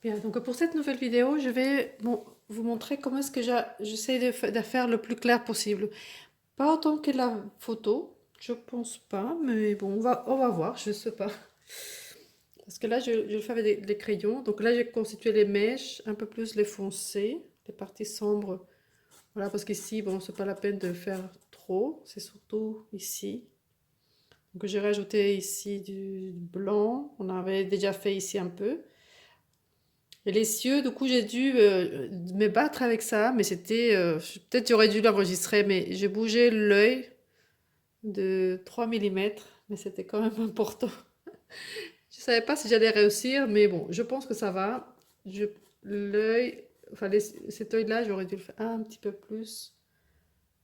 Bien, donc pour cette nouvelle vidéo, je vais vous montrer comment est-ce que j'essaie de faire le plus clair possible. Pas autant que la photo, je pense pas, mais bon, on va voir, je sais pas. Parce que là, je le fais avec des crayons. Donc là, j'ai constitué les mèches, un peu plus les foncées, les parties sombres. Voilà, parce qu'ici, bon, c'est pas la peine de faire trop, c'est surtout ici. Donc j'ai rajouté ici du blanc, on avait déjà fait ici un peu. Et les cieux, du coup, j'ai dû me battre avec ça, mais c'était. Peut-être j'aurais dû l'enregistrer, mais j'ai bougé l'œil de 3 millimètres, mais c'était quand même important. Je savais pas si j'allais réussir, mais bon, je pense que ça va. Je, l'œil, enfin, cet œil-là, j'aurais dû le faire un petit peu plus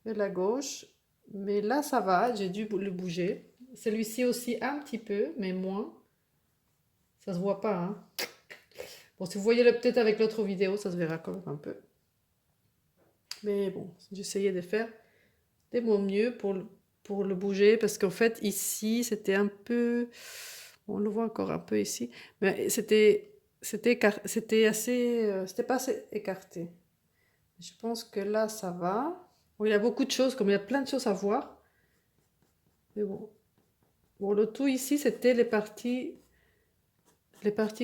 vers la gauche, mais là, ça va, j'ai dû le bouger. Celui-ci aussi un petit peu, mais moins. Ça se voit pas, hein. Bon, si vous voyez peut-être avec l'autre vidéo, ça se verra quand même un peu. Mais bon, j'essayais de faire de mon mieux pour le bouger parce qu'en fait ici c'était un peu, on le voit encore un peu ici, mais c'était assez, c'était pas assez écarté. Je pense que là ça va. Bon, il y a beaucoup de choses, comme il y a plein de choses à voir, mais bon, le tout ici c'était les parties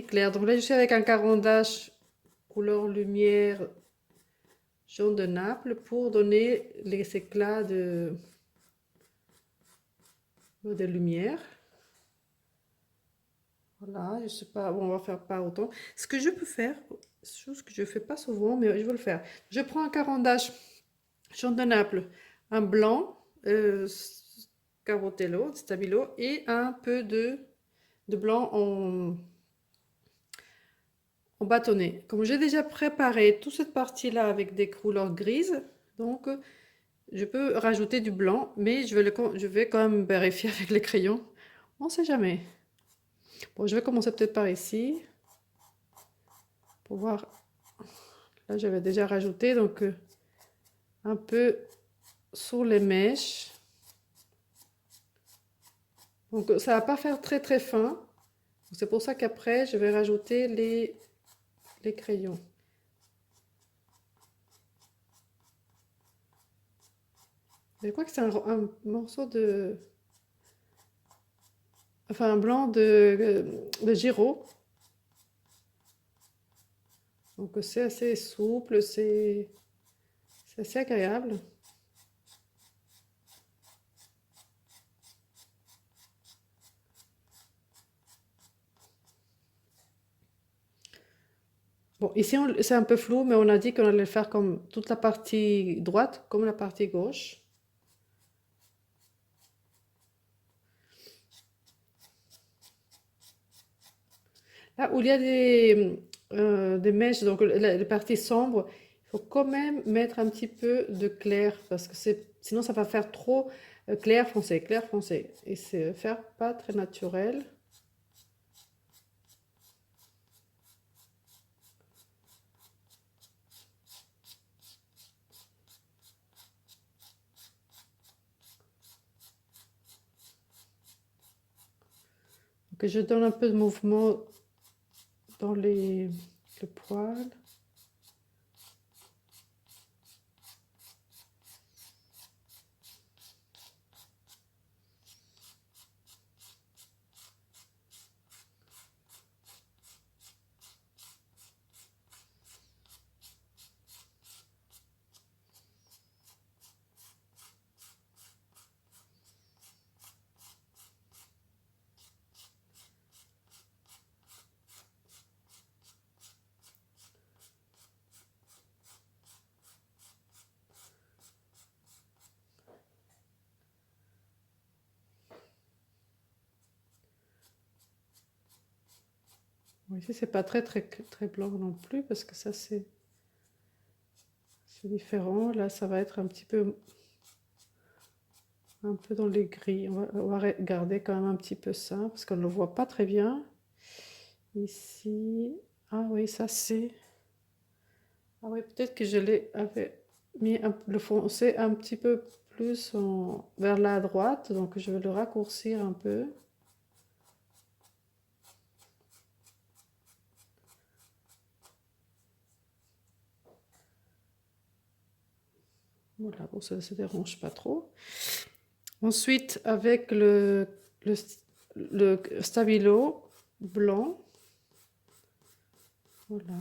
claires. Donc là je suis avec un caran-d'Ache couleur lumière jaune de Naples pour donner les éclats de lumière. Voilà, je sais pas, bon, on va faire pas autant. Ce que je peux faire, chose que je fais pas souvent, mais je vais le faire. Je prends un caran-d'Ache jaune de Naples, un blanc, Carotello, Stabilo, et un peu de blanc en bâtonnet. Comme j'ai déjà préparé toute cette partie-là avec des couleurs grises, donc je peux rajouter du blanc, mais je vais quand même vérifier avec les crayons. On sait jamais. Bon, je vais commencer peut-être par ici, pour voir. Là, j'avais déjà rajouté, donc un peu sur les mèches. Donc ça va pas faire très très fin. C'est pour ça qu'après, je vais rajouter les crayons. Je crois que c'est un morceau de... Enfin, un blanc de Giro. Donc c'est assez souple, c'est assez agréable. Bon, ici c'est un peu flou, mais on a dit qu'on allait le faire comme toute la partie droite, comme la partie gauche. Là où il y a des mèches, donc les parties sombres, il faut quand même mettre un petit peu de clair parce que sinon ça va faire trop clair foncé, clair foncé. Et c'est faire pas très naturel. Donc je donne un peu de mouvement dans le poil. Bon, ici c'est pas très très très blanc non plus parce que ça c'est différent. Là ça va être un peu dans les gris. On va garder quand même un petit peu ça parce qu'on ne le voit pas très bien. Ici, ah oui, ça c'est... Ah oui, peut-être que je l'avais mis le foncé un petit peu plus vers la droite, donc je vais le raccourcir un peu. Voilà, bon, ça ne se dérange pas trop. Ensuite, avec le, le stabilo blanc, voilà.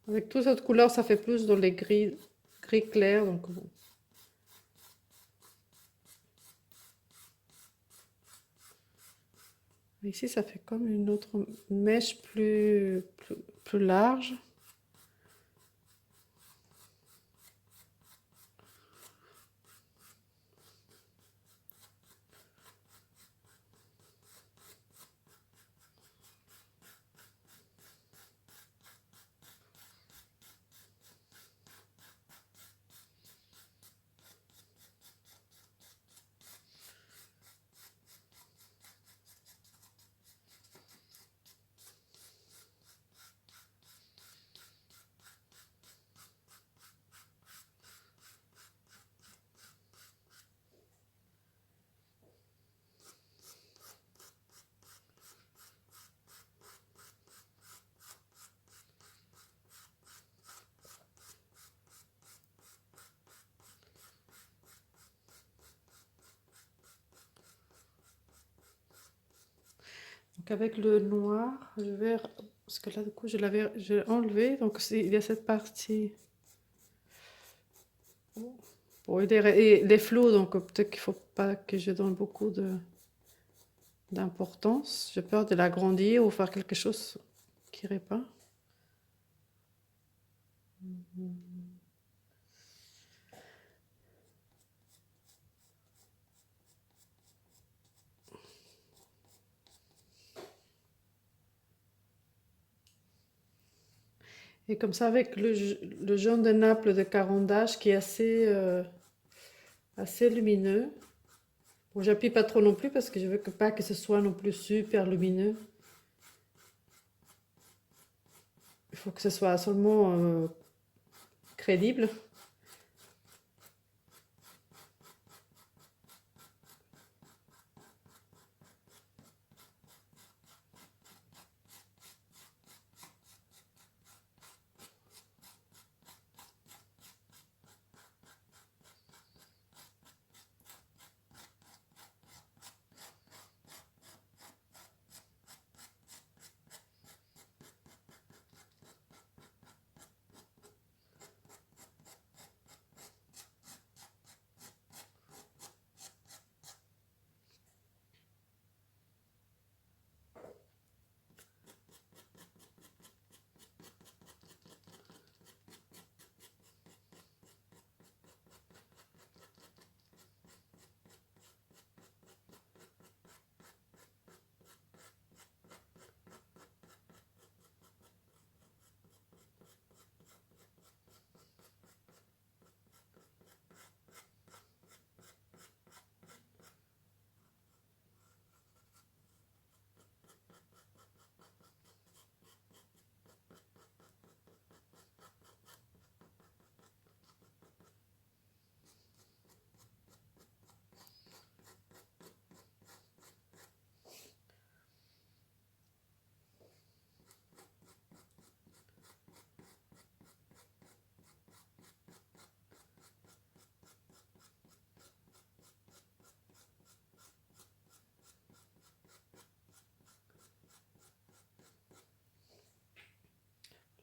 Avec toute cette couleur, ça fait plus dans les gris, gris clairs, donc bon. Ici, ça fait comme une autre mèche plus large. Donc avec le noir, je vais... Parce que là, du coup, j'ai enlevé. Donc il y a cette partie... Bon, il est flou, donc peut-être qu'il ne faut pas que je donne beaucoup d'importance. J'ai peur de l'agrandir ou faire quelque chose qui n'irait pas. Et comme ça, avec le jaune de Naples de Carandache qui est assez lumineux. Bon, j'appuie pas trop non plus parce que je veux pas que ce soit non plus super lumineux. Il faut que ce soit seulement crédible.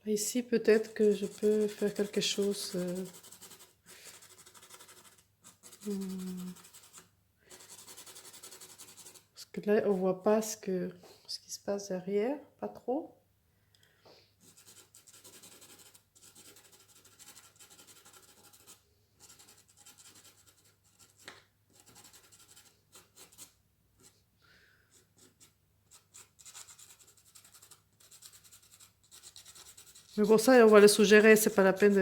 Ici, peut-être que je peux faire quelque chose. Parce que là, on voit pas ce qui se passe derrière, pas trop. Mais bon, ça, on va le suggérer, c'est pas la peine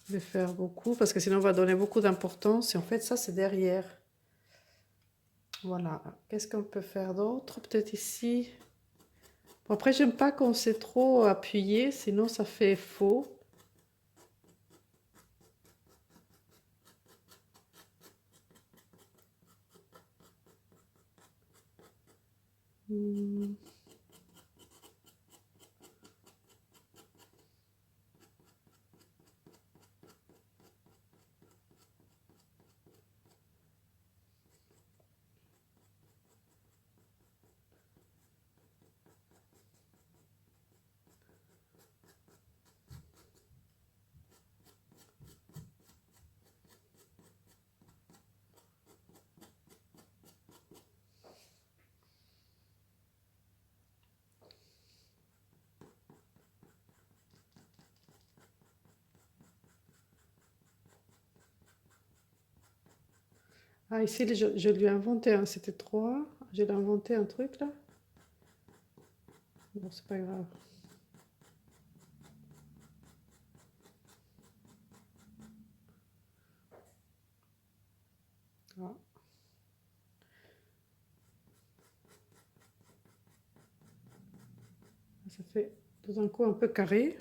de faire beaucoup, parce que sinon on va donner beaucoup d'importance. Et en fait, ça, c'est derrière. Voilà. Qu'est-ce qu'on peut faire d'autre? Peut-être ici. Bon, après, j'aime pas quand c'est trop appuyé, sinon ça fait faux. Hmm. Ah, ici, je lui ai inventé un, c'était 3. Je l'ai inventé un truc là. Bon, c'est pas grave. Voilà. Ça fait tout d'un coup un peu carré.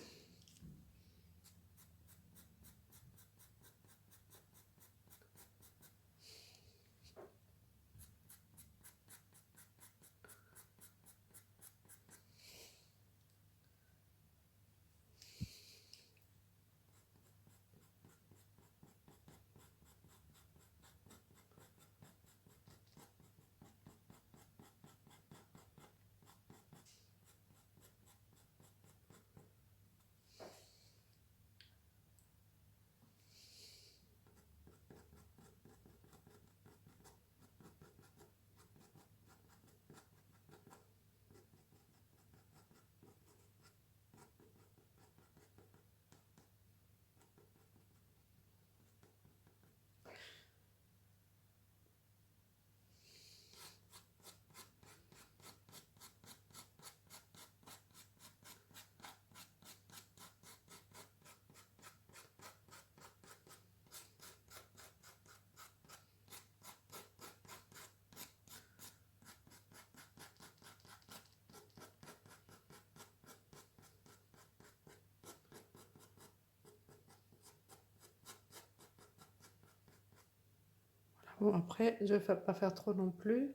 Bon, après, je vais pas faire trop non plus.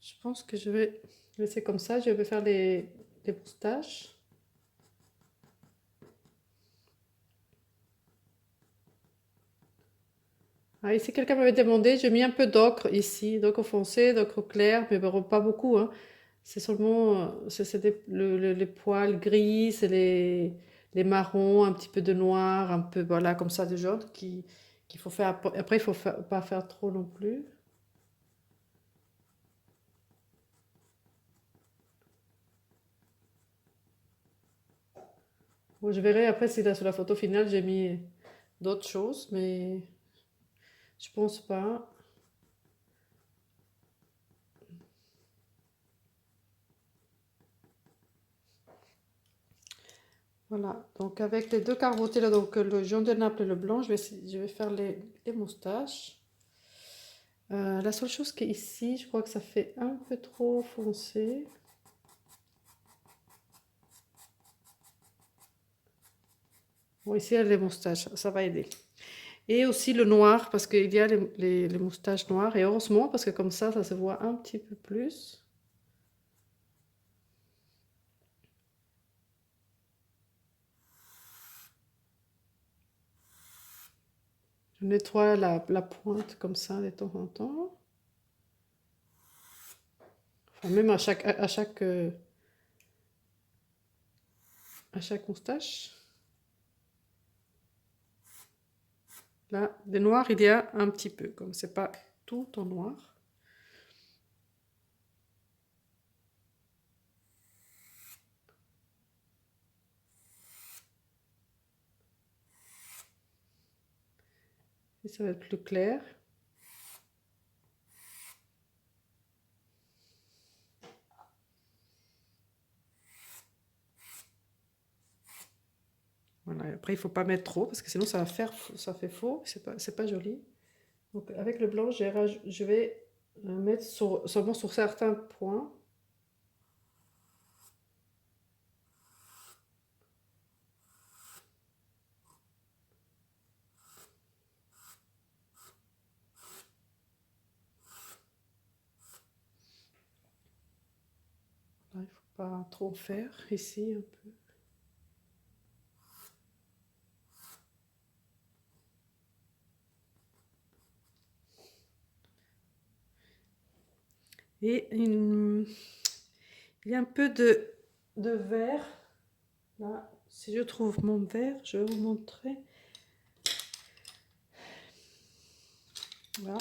Je pense que je vais laisser comme ça. Je vais faire les moustaches. Ah, ici, quelqu'un m'avait demandé, j'ai mis un peu d'ocre ici, d'ocre foncé, d'ocre clair, mais bon, pas beaucoup, hein. C'est seulement les poils gris, c'est les marrons, un petit peu de noir, un peu, voilà, comme ça, de jaune, qu'il faut faire. Après, il faut pas faire trop non plus. Bon, je verrai après si là, sur la photo finale, j'ai mis d'autres choses, mais je pense pas. Voilà, donc avec les deux carottes là, donc le jaune de Naples et le blanc, je vais faire les moustaches. La seule chose qui est ici, je crois que ça fait un peu trop foncé. Bon, ici, il y a les moustaches, ça va aider. Et aussi le noir, parce qu'il y a les moustaches noires. Et heureusement, parce que comme ça se voit un petit peu plus. Je nettoie la pointe comme ça de temps en temps. Enfin, même à chaque moustache. Là, des noirs, il y a un petit peu, comme c'est pas tout en noir. Et ça va être plus clair. Voilà, et après, il faut pas mettre trop, parce que sinon ça fait faux, c'est pas joli. Donc avec le blanc, je vais mettre seulement sur certains points. Là, il faut pas trop en faire, ici un peu. Et il y a un peu de vert. Là, si je trouve mon vert, je vais vous montrer. Voilà.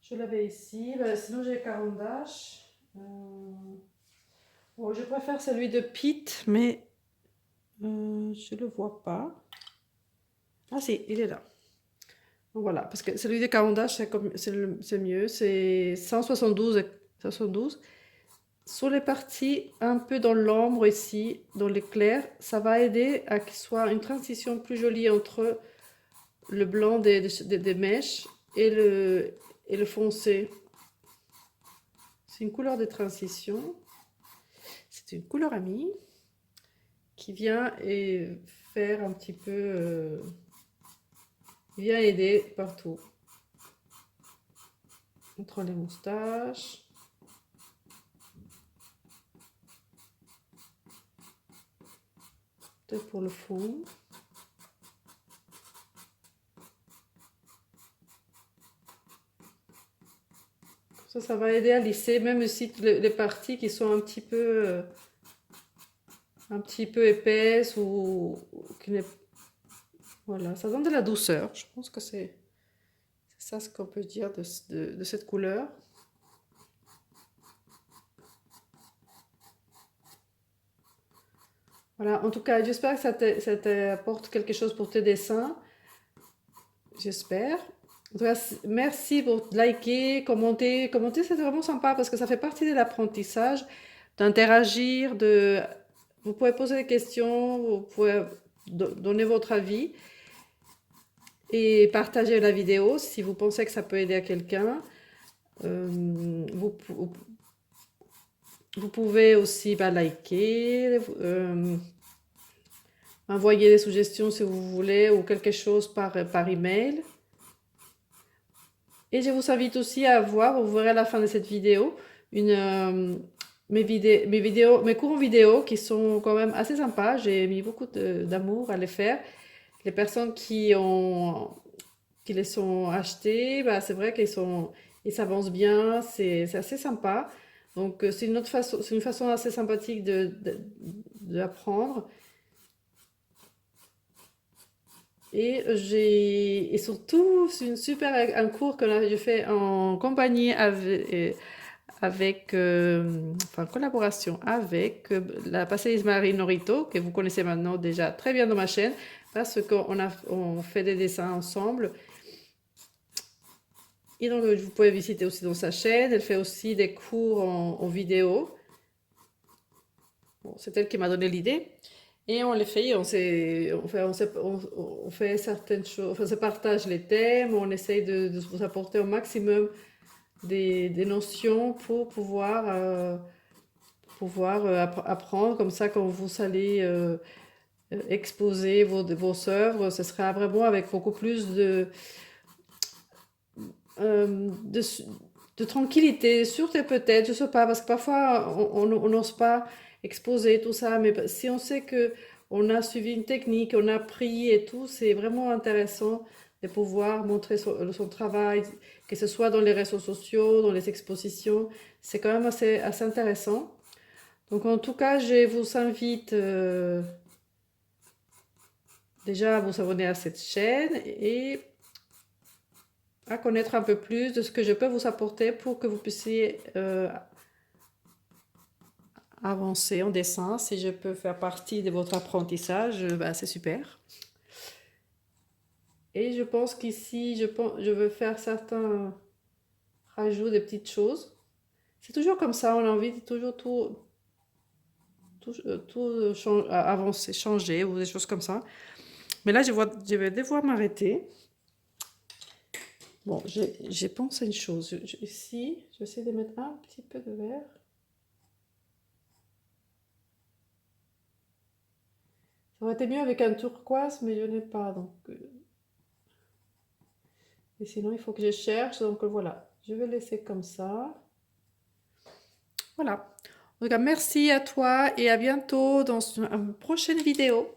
Je l'avais ici. Ben, sinon, j'ai Carandache. Bon, je préfère celui de Pete, mais je le vois pas. Ah si, il est là. Donc voilà, parce que celui de Caran d'Ache, c'est mieux. C'est 172, 172. Sur les parties un peu dans l'ombre ici, dans l'éclair, ça va aider à qu'il soit une transition plus jolie entre le blanc des mèches et le foncé. C'est une couleur de transition. C'est une couleur amie qui vient et faire un petit peu... vient aider partout. Entre les moustaches. Peut-être pour le fond. Ça va aider à lisser, même si les parties qui sont un petit peu épaisses ou qui n'est... Voilà, ça donne de la douceur. Je pense que c'est ça ce qu'on peut dire de cette couleur. Voilà, en tout cas, j'espère que ça t'apporte quelque chose pour tes dessins. J'espère. En tout cas, merci pour liker, commenter. Commenter, c'est vraiment sympa parce que ça fait partie de l'apprentissage, d'interagir, vous pouvez poser des questions, vous pouvez donner votre avis et partager la vidéo si vous pensez que ça peut aider à quelqu'un. Vous pouvez aussi liker, envoyer des suggestions si vous voulez ou quelque chose par email. Et je vous invite aussi à voir, vous verrez à la fin de cette vidéo, mes cours vidéo qui sont quand même assez sympas. J'ai mis beaucoup d'amour à les faire. Les personnes qui les sont achetés, c'est vrai ils s'avancent bien, c'est assez sympa. Donc c'est une façon assez sympathique d'apprendre. Et surtout, c'est un cours que là, je fais en compagnie en collaboration avec la passéiste Marie Norito, que vous connaissez maintenant déjà très bien dans ma chaîne, parce on fait des dessins ensemble. Et donc, vous pouvez visiter aussi dans sa chaîne. Elle fait aussi des cours en vidéo. Bon, c'est elle qui m'a donné l'idée. Et on les fait, on fait certaines choses, enfin, on se partage les thèmes, on essaye de vous apporter au maximum des notions pour pouvoir apprendre. Comme ça, quand vous allez exposer vos œuvres, ce sera vraiment avec beaucoup plus euh, de, de tranquillité, sûreté peut-être, je sais pas, parce que parfois on n'ose pas exposer tout ça, mais si on sait que on a suivi une technique, on a appris et tout, c'est vraiment intéressant de pouvoir montrer son travail, que ce soit dans les réseaux sociaux, dans les expositions, c'est quand même assez intéressant. Donc en tout cas, je vous invite déjà à vous abonner à cette chaîne et à connaître un peu plus de ce que je peux vous apporter pour que vous puissiez avancer en dessin. Si je peux faire partie de votre apprentissage, c'est super. Et je pense qu'ici, je veux faire certains rajouts, des petites choses. C'est toujours comme ça, on a envie de toujours avancer, changer ou des choses comme ça. Mais là, je vais devoir m'arrêter. Bon, j'ai pensé à une chose. Ici, je vais essayer de mettre un petit peu de vert. Ça aurait été mieux avec un turquoise, mais je n'ai pas. Donc, et sinon, il faut que je cherche. Donc voilà, je vais laisser comme ça. Voilà. En tout cas, merci à toi et à bientôt dans une prochaine vidéo.